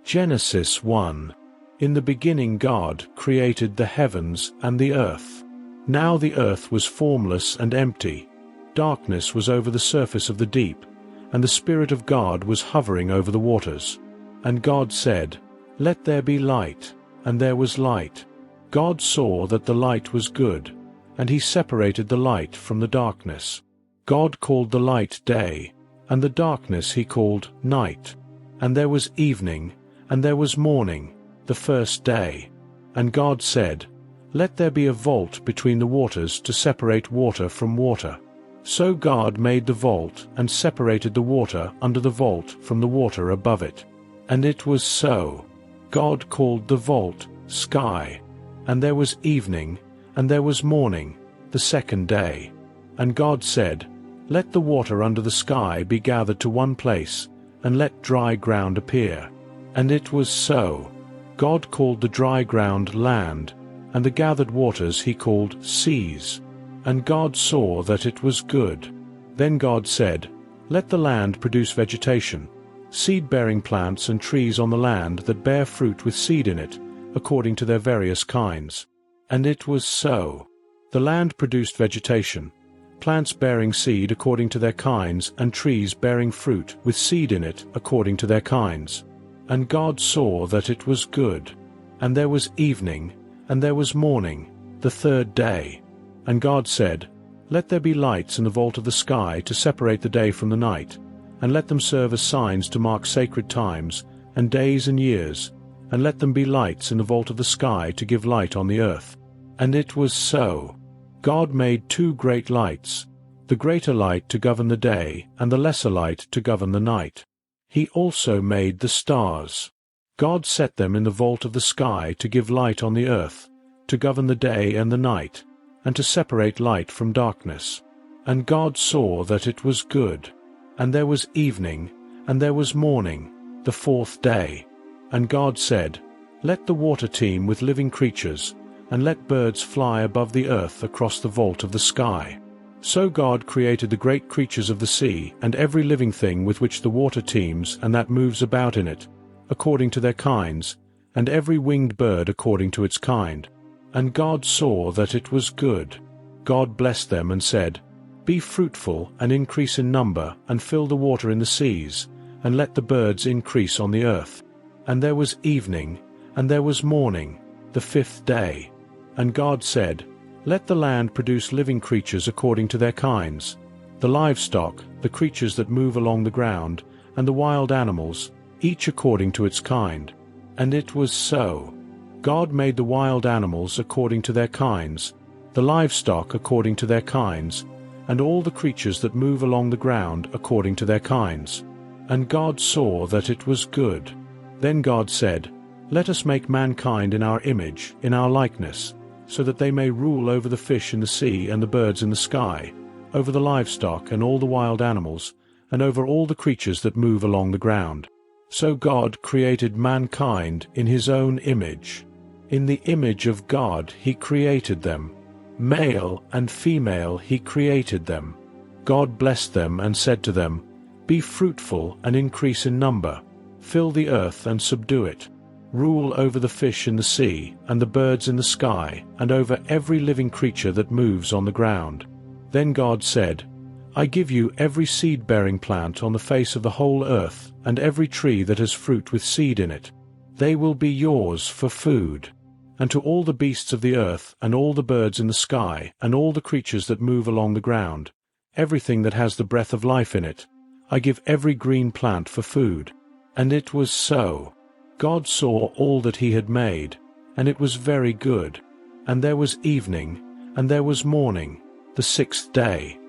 Genesis 1. In the beginning God created the heavens and the earth. Now the earth was formless and empty. Darkness was over the surface of the deep, and the Spirit of God was hovering over the waters. And God said, "Let there be light," and there was light. God saw that the light was good, and he separated the light from the darkness. God called the light day, and the darkness he called night. And there was evening, and there was morning, the first day. And God said, "Let there be a vault between the waters to separate water from water." So God made the vault and separated the water under the vault from the water above it. And it was so. God called the vault sky. And there was evening, and there was morning, the second day. And God said, "Let the water under the sky be gathered to one place, and let dry ground appear." And it was so. God called the dry ground land, and the gathered waters he called seas. And God saw that it was good. Then God said, "Let the land produce vegetation, seed-bearing plants and trees on the land that bear fruit with seed in it, according to their various kinds." And it was so. The land produced vegetation, plants bearing seed according to their kinds, and trees bearing fruit with seed in it according to their kinds. And God saw that it was good. And there was evening, and there was morning, the third day. And God said, "Let there be lights in the vault of the sky to separate the day from the night, and let them serve as signs to mark sacred times, and days and years, and let them be lights in the vault of the sky to give light on the earth." And it was so. God made two great lights, the greater light to govern the day, and the lesser light to govern the night. He also made the stars. God set them in the vault of the sky to give light on the earth, to govern the day and the night, and to separate light from darkness. And God saw that it was good. And there was evening, and there was morning, the fourth day. And God said, "Let the water teem with living creatures, and let birds fly above the earth across the vault of the sky." So God created the great creatures of the sea, and every living thing with which the water teems and that moves about in it, according to their kinds, and every winged bird according to its kind. And God saw that it was good. God blessed them and said, "Be fruitful and increase in number, and fill the water in the seas, and let the birds increase on the earth." And there was evening, and there was morning, the fifth day. And God said, "Let the land produce living creatures according to their kinds, the livestock, the creatures that move along the ground, and the wild animals, each according to its kind." And it was so. God made the wild animals according to their kinds, the livestock according to their kinds, and all the creatures that move along the ground according to their kinds. And God saw that it was good. Then God said, "Let us make mankind in our image, in our likeness, so that they may rule over the fish in the sea and the birds in the sky, over the livestock and all the wild animals, and over all the creatures that move along the ground." So God created mankind in his own image. In the image of God he created them. Male and female he created them. God blessed them and said to them, "Be fruitful and increase in number. Fill the earth and subdue it. Rule over the fish in the sea and the birds in the sky, and over every living creature that moves on the ground." Then God said, "I give you every seed-bearing plant on the face of the whole earth, and every tree that has fruit with seed in it. They will be yours for food. And to all the beasts of the earth, and all the birds in the sky, and all the creatures that move along the ground, everything that has the breath of life in it, I give every green plant for food." And it was so. God saw all that he had made, and it was very good. And there was evening, and there was morning, the sixth day.